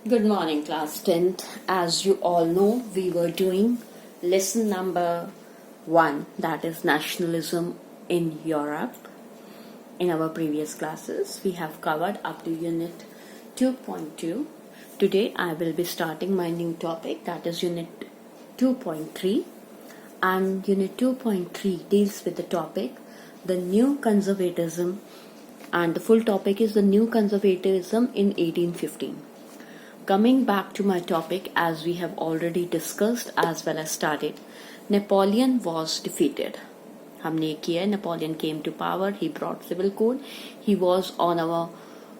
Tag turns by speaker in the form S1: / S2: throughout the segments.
S1: Good morning, class 10th. As you all know, we were doing lesson number 1, that is nationalism in Europe. In our previous classes, we have covered up to unit 2.2. Today, I will be starting my new topic, that is unit 2.3. And unit 2.3 deals with the topic, the new conservatism, and the full topic is the new conservatism in 1815. Coming back to my topic, as we have already discussed as well as studied, Napoleon was defeated. हमने किया, Napoleon came to power, he brought civil code, he was on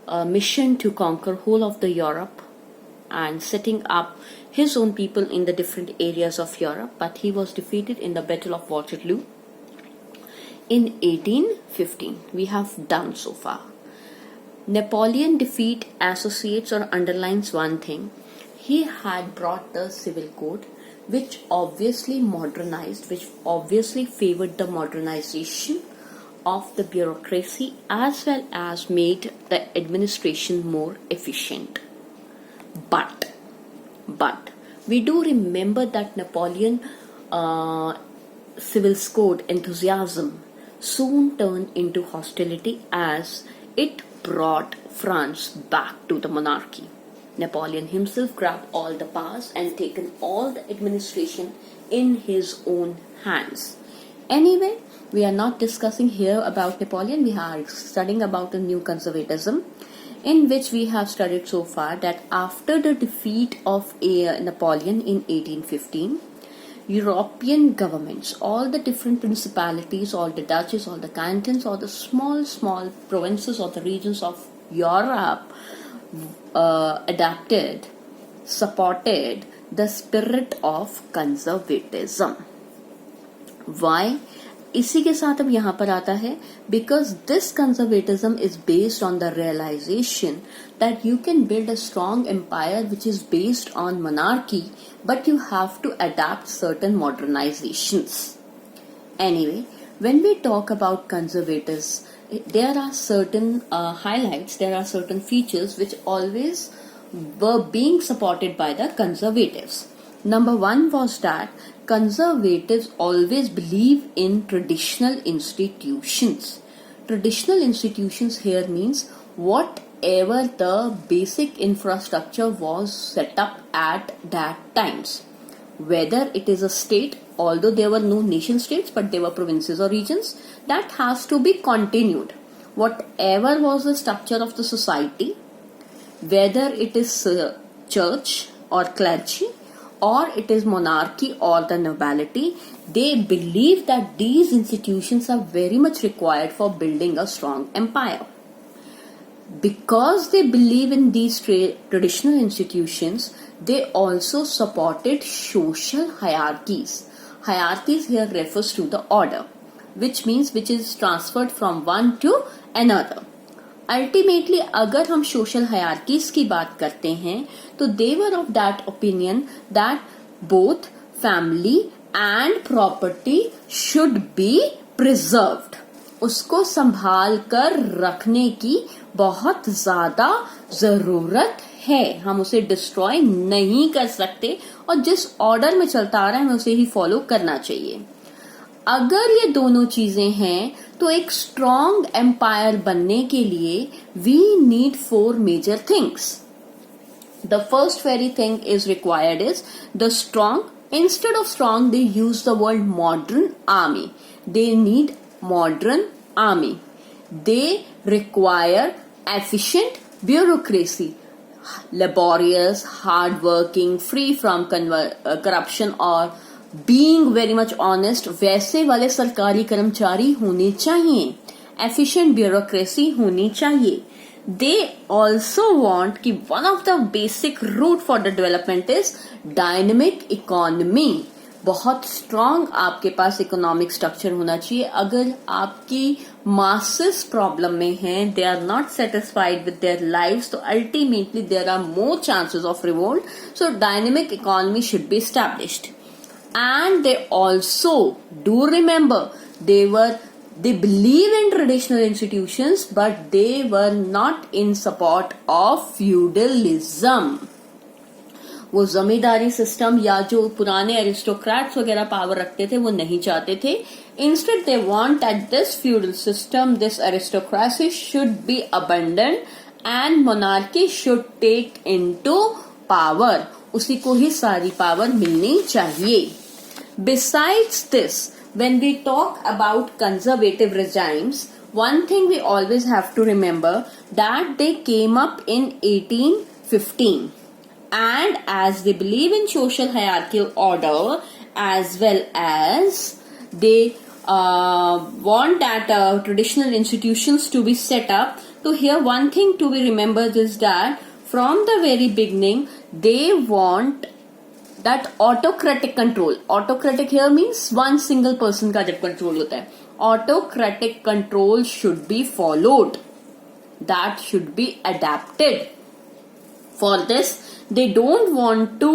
S1: a mission to conquer whole of the Europe and setting up his own people in the different areas of Europe, but he was defeated in the Battle of Waterloo in 1815. We have done so far. Napoleon defeat associates or underlines one thing. He had brought the civil code, which obviously modernized, which obviously favored the modernization of the bureaucracy as well as made the administration more efficient. But we do remember that Napoleon civil code enthusiasm soon turned into hostility as it brought France back to the monarchy. Napoleon himself grabbed all the powers and taken all the administration in his own hands. Anyway, we are not discussing here about Napoleon. We are studying about the new conservatism, in which we have studied so far that after the defeat of Napoleon in 1815, European governments, all the different principalities, all the duchies, all the cantons, all the small provinces or the regions of Europe adapted, supported the spirit of conservatism. Why? इसी के साथ अब यहाँ पर आता है, because this conservatism is based on the realization that you can build a strong empire which is based on monarchy, but you have to adapt certain modernizations. Anyway, when we talk about conservatives, there are certain highlights, there are certain features which always were being supported by the conservatives. Number one was that conservatives always believe in traditional institutions. Traditional institutions here means whatever the basic infrastructure was set up at that times. Whether it is a state, although there were no nation states but there were provinces or regions, that has to be continued. Whatever was the structure of the society, whether it is church or clergy, or it is monarchy or the nobility, they believe that these institutions are very much required for building a strong empire. Because they believe in these traditional institutions, they also supported social hierarchies. Hierarchies here refers to the order, which means which is transferred from one to another. Ultimately, अगर हम social hierarchies की बात करते हैं, तो they were of that opinion that both family and property should be preserved. उसको संभाल कर रखने की बहुत ज्यादा जरूरत है. हम उसे डिस्ट्रॉय नहीं कर सकते और जिस ऑर्डर में चलता आ रहा है हमें उसे ही फॉलो करना चाहिए. अगर ये दोनों चीजें हैं तो एक स्ट्रॉन्ग एम्पायर बनने के लिए we need 4 major things. The first very thing is required is the strong. Instead of strong, they use the word modern army. They need modern army. They require efficient bureaucracy, laborious, hardworking, free from corruption or being very much honest. वैसे वाले सरकारी कर्मचारी होने चाहिए. Efficient bureaucracy होनी चाहिए. They also want कि one of the basic route for the development is dynamic economy. बहुत strong आपके पास economic structure होना चाहिए. अगर आपकी masses problem में हैं, they are not satisfied with their lives, so ultimately there are more chances of revolt. So dynamic economy should be established. And they also do remember they believe in traditional institutions, but they were not in support of feudalism. वो जमींदारी system या जो पुराने aristocrats वगैरह power रखते थे वो नहीं चाहते थे. Instead they want that this feudal system, this aristocracy should be abandon and monarchy should take into power. उसी को ही सारी पावर मिलनी चाहिए. Besides this, when we talk about conservative regimes, one thing we always have to remember that they came up in 1815, and as they believe in social hierarchical order as well as they want that traditional institutions to be set up. So here one thing to be remembered is that from the very beginning they want that autocratic control. Autocratic here means one single person का जब control होता है. Autocratic control should be followed. That should be adapted. For this, they don't want to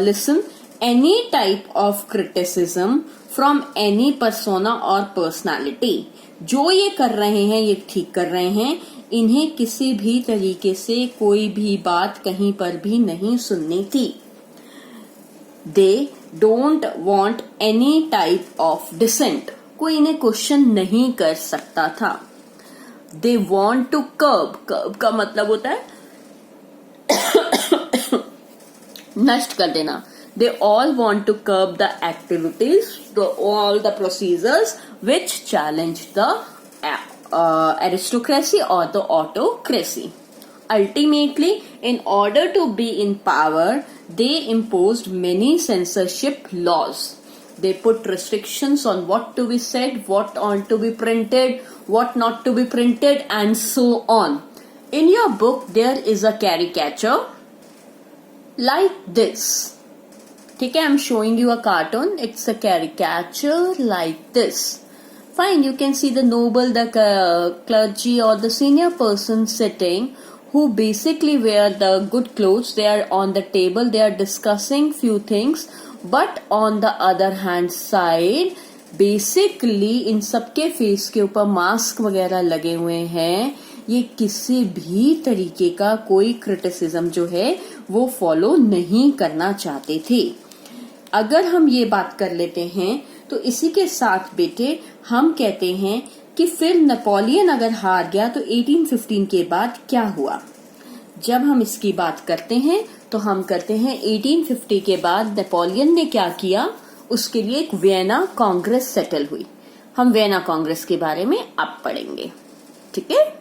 S1: listen any type of criticism from any persona or personality. जो ये कर रहे हैं ये ठीक कर रहे हैं. इन्हें किसी भी तरीके से कोई भी बात कहीं पर भी नहीं सुननी थी. They don't want any type of dissent. कोई इन्हें क्वेश्चन नहीं कर सकता था. They want to curb. Curb का मतलब होता है नष्ट कर देना. They all want to curb the activities, all the procedures which challenge the aristocracy or the autocracy. Ultimately, in order to be in power, they imposed many censorship laws. They put restrictions on what to be said, what on to be printed, what not to be printed, and so on. In your book, there is a caricature like this. Okay, I'm showing you a cartoon. It's a caricature like this. Fine, you can see the noble, the clergy or the senior person sitting, who basically wear the good clothes. They are on the table, they are discussing few things, but on the other hand side basically इन सबके face के ऊपर mask वगैरह लगे हुए हैं. ये किसी भी तरीके का कोई क्रिटिसिज्म जो है वो फॉलो नहीं करना चाहते थे. अगर हम ये बात कर लेते हैं तो इसी के साथ बेटे हम कहते हैं कि फिर नेपोलियन अगर हार गया तो 1815 के बाद क्या हुआ. जब हम इसकी बात करते हैं तो हम करते हैं 1850 के बाद नेपोलियन ने क्या किया, उसके लिए एक वियना कांग्रेस सेटल हुई. हम वियना कांग्रेस के बारे में अब पढ़ेंगे. ठीक है.